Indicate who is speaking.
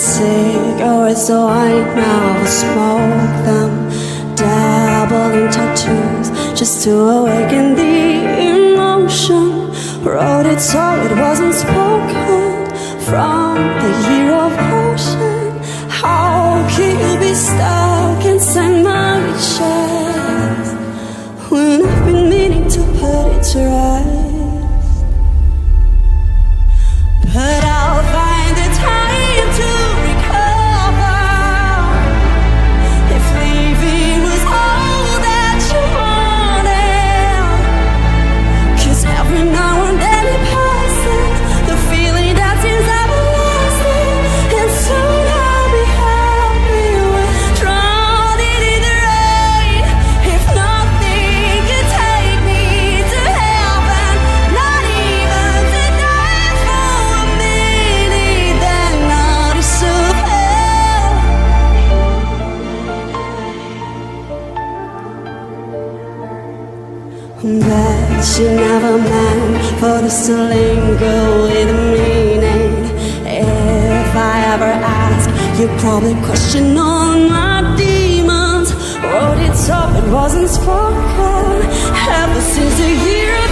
Speaker 1: cigarettes, so I never smoke them. Dabble in tattoos just to awaken the emotion. Wrote it so it wasn't spoken from the year of ocean. How can you be stuck inside my chest when I've been meaning to put it to rest? But I'll find the time to recover if leaving was all that you wanted. 'Cause every now and then it passes, the feeling that seems everlasting, and soon I'll be happy when drowning in the rain. If nothing can take me to heaven, not even to die for a minute, then not is so hell. Bet you never meant for this to linger with a meaning. If I ever ask, you probably question all my demons. Wrote it so it wasn't spoken ever since the year of